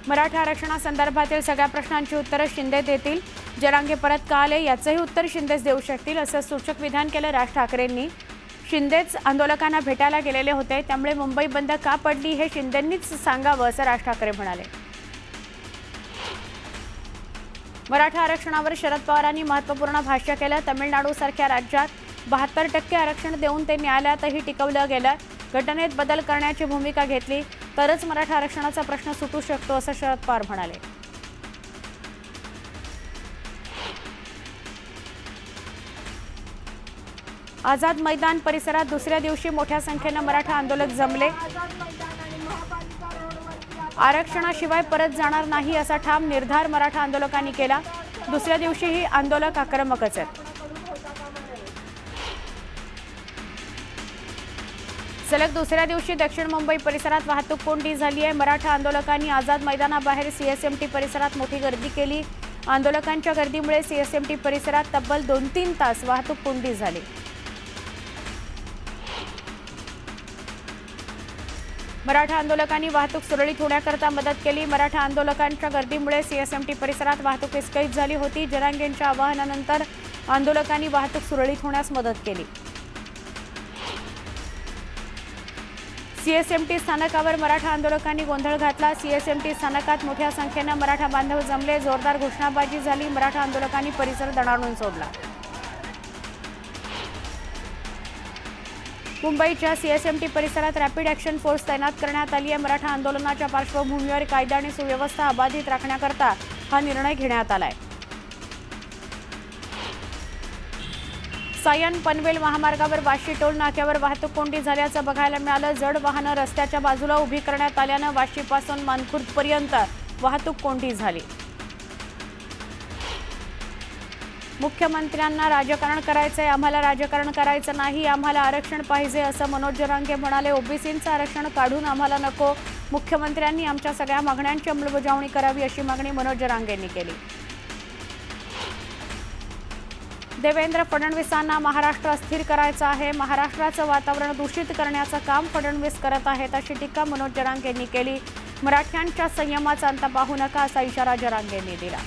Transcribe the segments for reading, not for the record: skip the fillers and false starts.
मराठा आरक्षणासंदर्भातील सगळ्या प्रश्नांची उत्तरे शिंदे देतील. जरांगे परत का आले याचंही उत्तर शिंदेच देऊ शकतील असं सूचक विधान केलं राज ठाकरेंनी. शिंदेच आंदोलकांना भेटायला गेलेले होते, त्यामुळे मुंबई बंद का पडली हे शिंदेंनीच सांगावं असं राज ठाकरे म्हणाले. मराठा आरक्षणावर शरद पवारांनी महत्त्वपूर्ण भाष्य केलं. तमिळनाडूसारख्या राज्यात 72% आरक्षण देऊन ते न्यायालयातही टिकवलं गेलं. घटनेत बदल करण्याची भूमिका घेतली तरच मराठा आरक्षणाचा प्रश्न सुटू शकतो असं शरद पवार म्हणाले. आझाद मैदान परिसरात दुसऱ्या दिवशी मोठ्या संख्येनं मराठा आंदोलक जमले. आरक्षणाशिवाय परत जाणार नाही असा ठाम निर्धार मराठा आंदोलकांनी केला. दुसऱ्या दिवशीही आंदोलक आक्रमकच आहेत. सलग दुसऱ्या दिवशी दक्षिण मुंबई परिसरात वाहतूक कोंडी झाली आहे. मराठा आंदोलकांनी आझाद मैदानाबाहेर सीएसएमटी परिसरात मोठी गर्दी केली. आंदोलकांच्या गर्दीमुळे सीएसएमटी परिसरात तब्बल 2-3 तास वाहतूक कोंडी झाली. मराठा आंदोलकांनी वाहतूक सुरळीत होण्याकरता मदत केली. मराठा आंदोलकांच्या गर्दीमुळे सीएसएमटी परिसरात वाहतूक विस्कळीत झाली होती. जरांगेंच्या आवाहनानंतर आंदोलकांनी वाहतूक सुरळीत होण्यास मदत केली. सीएसएमटी स्थानकावर मराठा आंदोलकांनी गोंधळ घातला. सीएसएमटी स्थानकात मोठ्या संख्येनं मराठा बांधव जमले. जोरदार घोषणाबाजी झाली. मराठा आंदोलकांनी परिसर दणाणून सोडला. मुंबईच्या सीएसएमटी परिसरात रॅपिड ॲक्शन फोर्स तैनात करण्यात आली आहे. मराठा आंदोलनाच्या पार्श्वभूमीवर कायदा आणि सुव्यवस्था अबाधित राखण्याकरता हा निर्णय घेण्यात आलाय. सायन पनवेल महामार्गावर वाशी टोल नाक्यावर वाहतूक कोंडी झाल्याचं बघायला मिळालं. जड वाहनं रस्त्याच्या बाजूला उभी करण्यात आल्यानं वाशीपासून मानखुर्दपर्यंत वाहतूक कोंडी झाली. मुख्यमंत्र्यांना राजकारण करायचंय, आम्हाला राजकारण करायचं नाही, आम्हाला आरक्षण पाहिजे असं मनोज जरांगे म्हणाले. ओबीसींचं आरक्षण काढून आम्हाला नको. मुख्यमंत्र्यांनी आमच्या सगळ्या मागण्यांची अंमलबजावणी करावी अशी मागणी मनोज जरांगेंनी केली. देवेंद्र फडणवीसांना महाराष्ट्र अस्थिर करायचं आहे. महाराष्ट्राचं वातावरण दूषित करण्याचं काम फडणवीस करत आहेत अशी टीका मनोज जरांगेंनी केली. मराठ्यांच्या संयमाचा अंत पाहू नका असा इशारा जरांगेंनी दिला.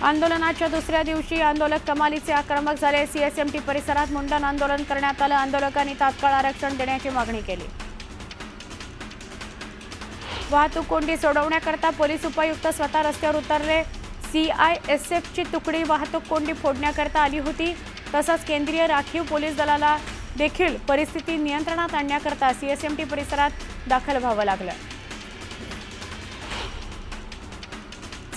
आंदोलनाच्या दुसऱ्या दिवशी आंदोलक कमालीचे आक्रमक झाले. सीएसएमटी परिसरात मुंडन आंदोलन करण्यात आलं. आंदोलकांनी तात्काळ आरक्षण देण्याची मागणी केली. वाहतूक कोंडी सोडवण्याकरता पोलीस उपायुक्त स्वतः रस्त्यावर उतरले. सीआयएसएफची तुकडी वाहतूक कोंडी फोडण्याकरता आली होती. तसंच केंद्रीय राखीव पोलीस दलाला देखील परिस्थिती नियंत्रणात आणण्याकरता सीएसएमटी परिसरात दाखल व्हावं लागलं.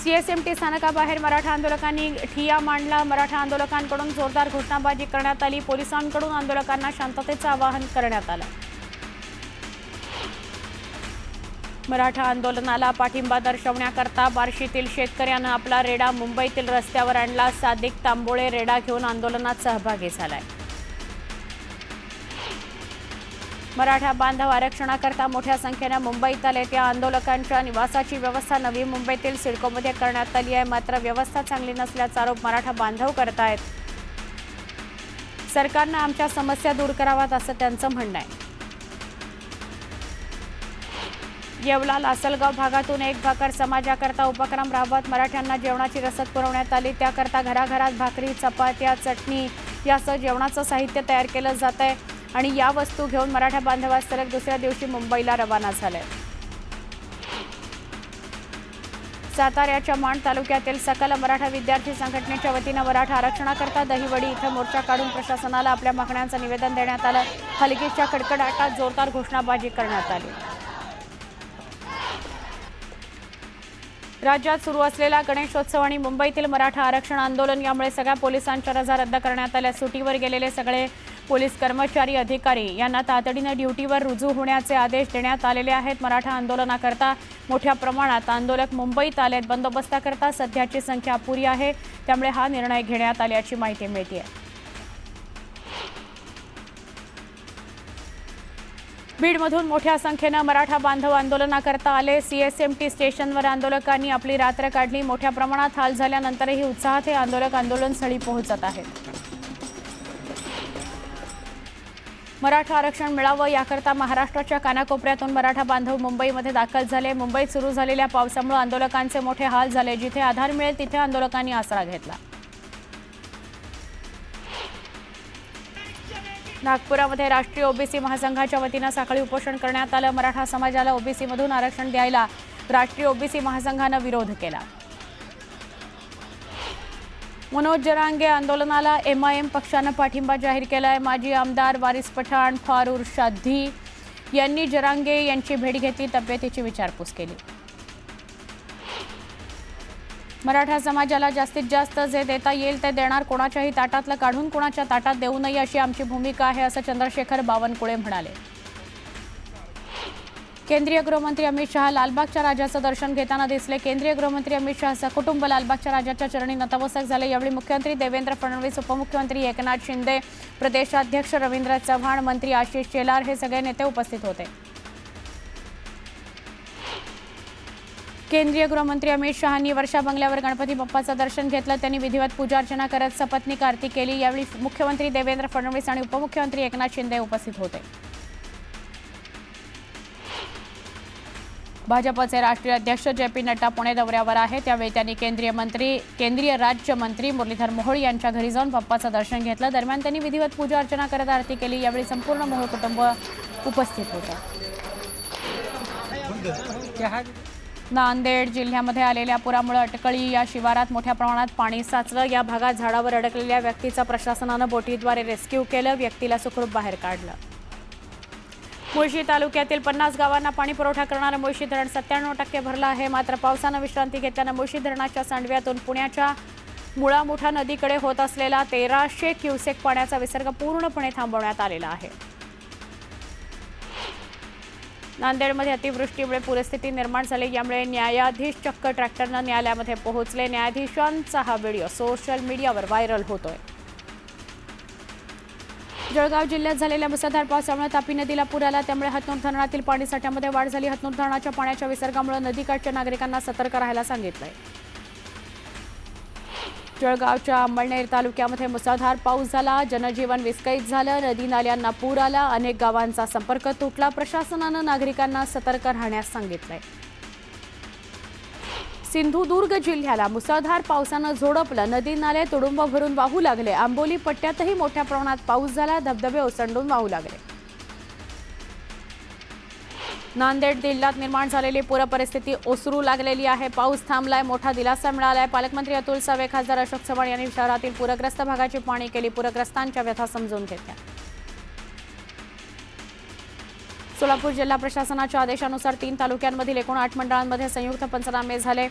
सीएसएमटी स्थानकाबाहेर मराठा आंदोलकांनी ठिय्या मांडला. मराठा आंदोलकांकडून जोरदार घोषणाबाजी करण्यात आली. पोलिसांकडून आंदोलकांना शांततेचं आवाहन करण्यात आलं. मराठा आंदोलनाला पाठिंबा दर्शवण्याकरता बार्शीतील शेतकऱ्यानं आपला रेडा मुंबईतील रस्त्यावर आणला. सादिक तांबोळे रेडा घेऊन आंदोलनात सहभागी झालाय. मराठा बांधव आरक्षणाकरता मोठ्या संख्येनं मुंबईत आले. त्या आंदोलकांच्या निवासाची व्यवस्था नवी मुंबईतील सिडकोमध्ये करण्यात आली आहे. मात्र व्यवस्था चांगली नसल्याचा आरोप मराठा बांधव करतायत. सरकारनं आमच्या समस्या दूर कराव्यात असं त्यांचं म्हणणं आहे. येवला लासलगाव भागातून एक भाकर समाजाकरता उपक्रम राबवत मराठ्यांना जेवणाची रसद पुरवण्यात आली. त्याकरता घराघरात भाकरी, चपात्या, चटणी यासह जेवणाचं साहित्य तयार केलं जात आहे आणि या वस्तू घेऊन मराठा बांधव सलग दुसऱ्या दिवशी मुंबईला रवाना झाले. साताऱ्याच्या माण तालुक्यातील सकल मराठा विद्यार्थी संघटनेच्या वतीनं मराठा आरक्षणाकरता दहिवडी इथं मोर्चा काढून प्रशासनाला आपल्या मागण्यांचं निवेदन देण्यात आलं. हलगीच्या कडकडाटात जोरदार घोषणाबाजी करण्यात आली. राज्यात सुरू असलेला गणेशोत्सव आणि मुंबईतील मराठा आरक्षण आंदोलन यामुळे सगळ्या पोलिसांच्या रजा रद्द करण्यात आल्या. सुटीवर गेलेले सगळे पोलीस कर्मचारी, अधिकारी यांना तातडीनं ड्युटीवर रुजू होण्याचे आदेश देण्यात आलेले आहेत. मराठा आंदोलनाकरता मोठ्या प्रमाणात आंदोलक मुंबईत आलेत. बंदोबस्ताकरता सध्याची संख्या अपुरी आहे, त्यामुळे हा निर्णय घेण्यात आल्याची माहिती मिळते. बीडमधून मोठ्या संख्येनं मराठा बांधव आंदोलनाकरता आले. सीएसएमटी स्टेशनवर आंदोलकांनी आपली रात्र काढली. मोठ्या प्रमाणात हाल झाल्यानंतरही उत्साहात हे आंदोलक आंदोलनस्थळी पोहोचत आहेत. मराठा आरक्षण मिळावं याकरता महाराष्ट्राच्या कानाकोपऱ्यातून मराठा बांधव मुंबईमध्ये दाखल झाले। मुंबईत सुरू झालेल्या पावसामुळे आंदोलकांचे मोठे हाल झाले। जिथे आधार मिळेल तिथे आंदोलकांनी आसरा घेतला। नागपुरामध्ये राष्ट्रीय ओबीसी महासंघाच्या वतीने साखळी उपोषण करण्यात आलं। मराठा समाजाला ओबीसी मधून आरक्षण द्यायला राष्ट्रीय ओबीसी महासंघाने विरोध केला। मनोज जरांगे आंदोलनाला एमआयएम पक्षाने पाठिंबा जाहीर केलाय। माजी आमदार वारिस पठाण, फारूर शादी यांनी जरांगे यांची भेट घेतली, तब्येतीची विचारपूस केली। मराठा समाजाला जास्तीत जास्त जे देता येईल ते देणार, कोणाच्याही ताटातलं काढून कोणाच्या ताटात देऊ नये अशी आमची भूमिका आहे, असं चंद्रशेखर बावनकुळे म्हणाले। केंद्रीय गृहमंत्री अमित शहा लालबागच्या राजाचं दर्शन घेताना दिसले। केंद्रीय गृहमंत्री अमित शहा सकुटुंब लालबागच्या राजाच्या चरणी नतमस्तक झाले। यावेळी मुख्यमंत्री देवेंद्र फडणवीस, उपमुख्यमंत्री एकनाथ शिंदे, प्रदेशाध्यक्ष रवींद्र चव्हाण, मंत्री आशिष शेलार हे सगळे नेते उपस्थित होते। केंद्रीय गृहमंत्री अमित शहांनी वर्षा बंगल्यावर गणपती बाप्पाचं दर्शन घेतलं। त्यांनी विधिवत पूजार्चना करत सपत्नीक आरती केली। यावेळी मुख्यमंत्री देवेंद्र फडणवीस आणि उपमुख्यमंत्री एकनाथ शिंदे उपस्थित होते। भाजपचे राष्ट्रीय अध्यक्ष जे.पी. नड्डा पुणे दौऱ्यावर आहेत। त्यावेळी त्यांनी केंद्रीय राज्यमंत्री मुरलीधर मोहोळ यांच्या घरी जाऊन बाप्पाचं दर्शन घेतलं। दरम्यान त्यांनी विधिवत पूजा अर्चना करत आरती केली। यावेळी संपूर्ण मोहोळ कुटुंब उपस्थित होतं। नांदेड जिल्ह्यामध्ये आलेल्या पुरामुळे अटकळी या शिवारात मोठ्या प्रमाणात पाणी साचलं। या भागात झाडावर अडकलेल्या व्यक्तीचा प्रशासनानं बोटीद्वारे रेस्क्यू केलं। व्यक्तीला सुखरूप बाहेर काढलं। मुळशी तालुक्यातील 50 गावांना पाणी पुरवठा करणारं मुळशी धरण 97% भरलं आहे। मात्र पावसानं विश्रांती घेतल्यानं मुळशी धरणाच्या सांडव्यातून पुण्याच्या मुळामुठा नदीकडे होत असलेला 1300 क्युसेक पाण्याचा विसर्ग पूर्णपणे थांबवण्यात आलेला आहे। नांदेडमध्ये अतिवृष्टीमुळे पूरस्थिती निर्माण झाली। यामुळे न्यायाधीश चक्क ट्रॅक्टरनं न्यायालयामध्ये पोहोचले। न्यायाधीशांचा हा व्हिडिओ सोशल मीडियावर व्हायरल होतोय। जळगाव जिल्ह्यात झालेल्या मुसळधार पावसामुळे तापी नदीला पूर आला। त्यामुळे हतनूर धरणातील पाणीसाठ्यामध्ये वाढ झाली। हतनूर धरणाच्या पाण्याच्या विसर्गामुळे नदीकाठच्या नागरिकांना सतर्क राहायला सांगितलंय। जळगावच्या अंमळनेर तालुक्यामध्ये मुसळधार पाऊस झाला। जनजीवन विस्कळीत झालं। नदी नाल्यांना पूर आला। अनेक गावांचा संपर्क तुटला। प्रशासनानं नागरिकांना सतर्क राहण्यास सांगितलंय। सिंधुदुर्ग जिल्ह्याला मुसळधार पावसानं झोडपलं। नदी नाले तुडुंब भरून वाहू लागले। आंबोली पट्ट्यातही मोठ्या प्रमाणात पाऊस झाला। धबधबे ओसंडून वाहू लागले। नांदेड जिल्ह्यात निर्माण झालेली पूर परिस्थिती ओसरू लागलेली आहे। पाऊस थांबलाय, मोठा दिलासा मिळालाय। पालकमंत्री अतुल सावे, खासदार अशोक चव्हाण यांनी शहरातील पूरग्रस्त भागाची पाहणी केली। पूरग्रस्तांच्या व्यथा समजून घेतल्या। सोलापूर जिल्हा प्रशासनाच्या आदेशानुसार 3 तालुक्यांमधील एकूण 8 मंडळांमध्ये संयुक्त पंचनामे झाले।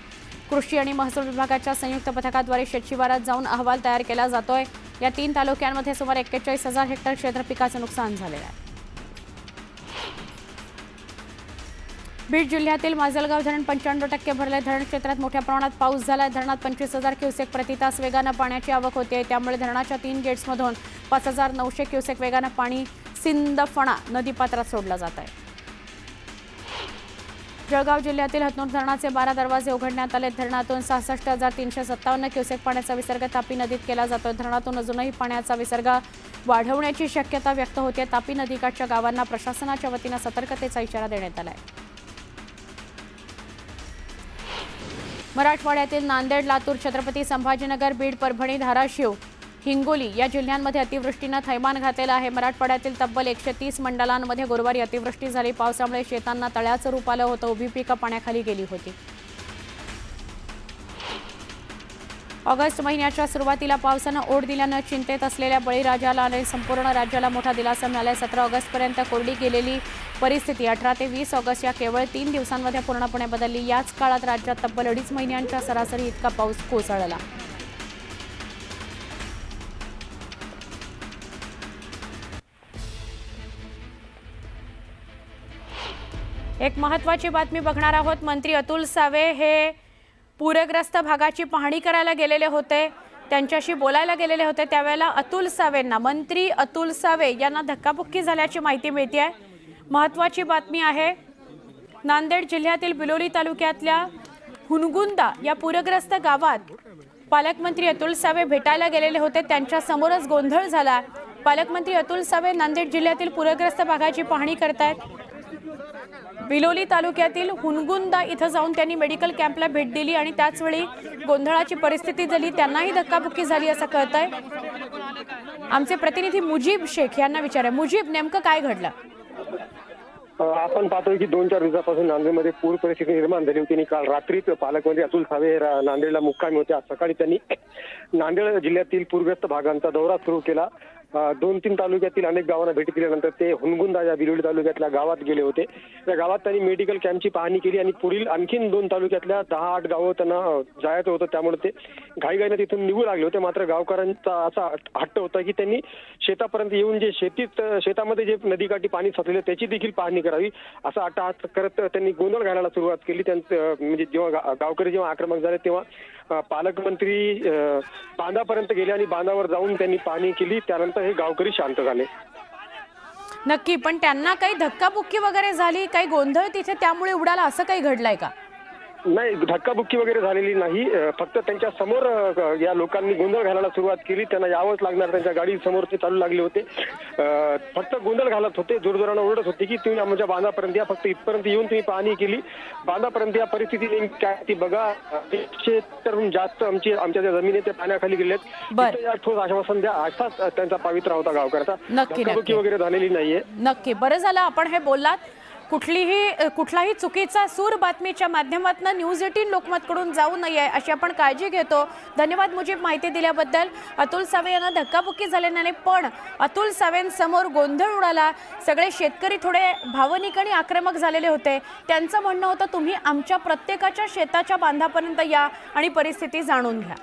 कृषी आणि महसूल विभागाच्या संयुक्त पथकाद्वारे शेतशिवारात जाऊन अहवाल तयार केला जातोय। या 3 तालुक्यांमध्ये सुमारे 41,000 हेक्टर क्षेत्र पिकाचं नुकसान झालेलं आहे। बीड जिल्ह्यातील माजलगाव धरण 95% भरले। धरण क्षेत्रात मोठ्या प्रमाणात पाऊस झाला। धरणात 25,000 क्युसेक प्रतितास वेगानं पाण्याची आवक होते। त्यामुळे धरणाच्या 3 गेट्समधून 5,900 क्युसेक वेगानं पाणी सिंदफणा नदीपात्रात सोडलं जात आहे। जळगाव जिल्ह्यातील हतनूर धरणाचे 12 दरवाजे उघडण्यात आले। धरणातून 66,357 क्युसेक पाण्याचा विसर्ग तापी नदीत केला जातो। धरणातून अजूनही पाण्याचा विसर्ग वाढवण्याची शक्यता व्यक्त होते। तापी नदीकाठच्या गावांना प्रशासनाच्या वतीनं सतर्कतेचा इशारा देण्यात आला आहे। मराठवाड्यातील नांदेड, लातूर, छत्रपती संभाजीनगर, बीड, परभणी, धाराशिव, हिंगोली या जिल्ह्यांमध्ये अतिवृष्टीनं थैमान घातलेलं आहे। मराठवाड्यातील तब्बल 130 मंडलांमध्ये गुरुवारी अतिवृष्टी झाली। पावसामुळे शेतांना तळ्याचं रूप आलं होतं। उभी पिकं पाण्याखाली गेली होती। ऑगस्ट महिन्याच्या सुरुवातीला पावसानं ओढ दिल्यानं चिंतेत असलेल्या बळीराजाला आणि संपूर्ण राज्याला मोठा दिलासा मिळाला। 17 ऑगस्टपर्यंत कोरडी गेलेली परिस्थिती 18 ते 20 ऑगस्ट या केवळ 3 दिवसांमध्ये पूर्णपणे बदलली। याच काळात राज्यात तब्बल 2.5 महिन्यांच्या सरासरी इतका पाऊस कोसळला। एक महत्त्वाची बातमी बघणार आहोत। मंत्री अतुल सावे हे पूरग्रस्त भागाची पाहणी करायला गेलेले होते। त्यांच्याशी बोलायला गेलेले होते। त्यावेळेला मंत्री अतुल सावे यांना धक्काबुक्की झाल्याची माहिती मिळते आहे। महत्त्वाची बातमी आहे। नांदेड जिल्ह्यातील बिलोली तालुक्यातल्या हुनगुंदा या पूरग्रस्त गावात पालकमंत्री अतुल सावे भेटायला गेलेले होते। त्यांच्या समोरच गोंधळ झाला। पालकमंत्री अतुल सावे नांदेड जिल्ह्यातील पूरग्रस्त भागाची पाहणी करतायत। बिलोली तालुक्यातील हुनगुंदा इथं जाऊन त्यांनी मेडिकल कॅम्पला भेट दिली आणि त्याचवेळी गोंधळाची परिस्थिती झाली, त्यांनाही धक्काबुक्की झाली असं कळतंय। आमचे प्रतिनिधी मुजीब शेख यांना विचारूया, मुजीब नेमकं काय घडलं? आपण पाहतोय की 2-4 दिवसापासून नांदेडमध्ये पूर परिस्थिती निर्माण झाली होती आणि काल रात्री पालकमंत्री अतुल सावे नांदेडला मुक्कामी होते। आज सकाळी त्यांनी नांदेड जिल्ह्यातील पूरग्रस्त भागांचा दौरा सुरू केला। 2-3 तालुक्यातील अनेक गावांना भेटी दिल्यानंतर ते हुनगुंदा या बिलोली तालुक्यातल्या गावात गेले होते। त्या गावात त्यांनी मेडिकल कॅम्पची पाहणी केली आणि पुढील आणखीन 2 तालुक्यातल्या 10-8 गावं त्यांना जायचं होतं, त्यामुळे ते घाईघाईने तिथून निघू लागले होते। मात्र गावकऱ्यांचा असा हट्ट होता की त्यांनी शेतापर्यंत येऊन जे शेतामध्ये जे नदीकाठी पाणी साचलेलं त्याची देखील पाहणी करावी, असा अट्टहास करत त्यांनी गोंधळ घालायला सुरुवात केली। त्यांचं म्हणजे जेव्हा गावकरी जेव्हा आक्रमक झाले तेव्हा पालकमंत्री बांधापर्यंत गेले आणि बांधावर जाऊन त्यांनी पाहणी केली। त्यानंतर हे गावकरी शांत झाले। नक्की, पण त्यांना काही धक्काबुक्की वगैरे झाली, काही गोंधळ तिथे त्यामुळे उडाला असं काही घडलंय का? नाही, धक्काबुक्की वगैरे झालेली नाही। फक्त त्यांच्या समोर या लोकांनी गोंधळ घालायला सुरुवात केली। त्यांना यावंच लागणार, त्यांच्या गाडी समोर ते चालू लागले होते। फक्त गोंधळ घालत होते, जोरजोरानं ओरडत होते की तुम्ही आमच्या बांधापर्यंत या, फक्त इथपर्यंत येऊन तुम्ही पाहणी केली, बांधापर्यंत या परिस्थिती नेमकी काय ती बघा। 100 जास्त आमच्या ज्या जमिनी त्या पाण्याखाली गेल्यात, या ठोस आश्वासन द्या, असाच त्यांचा पवित्रा होता गावकऱ्याचा। धक्काबुक्की वगैरे झालेली नाहीये। नक्की, बरं झालं आपण हे बोललात। कुठलाही चुकीचा सूर बातमीच्या माध्यमातून न्यूज 18 लोकमतकडून जाऊ नये अशी आपण काळजी घेतो। धन्यवाद मुजीब माहिती दिल्याबद्दल। अतुल सावे यांना धक्काबुक्की झाले नाही, पण अतुल सावेंसमोर गोंधळ उडाला। सगळे शेतकरी थोडे भावनिक आणि आक्रमक झालेले होते। त्यांचं म्हणणं होतं तुम्ही आमच्या प्रत्येकाच्या शेताच्या बांधापर्यंत या आणि परिस्थिती जाणून घ्या।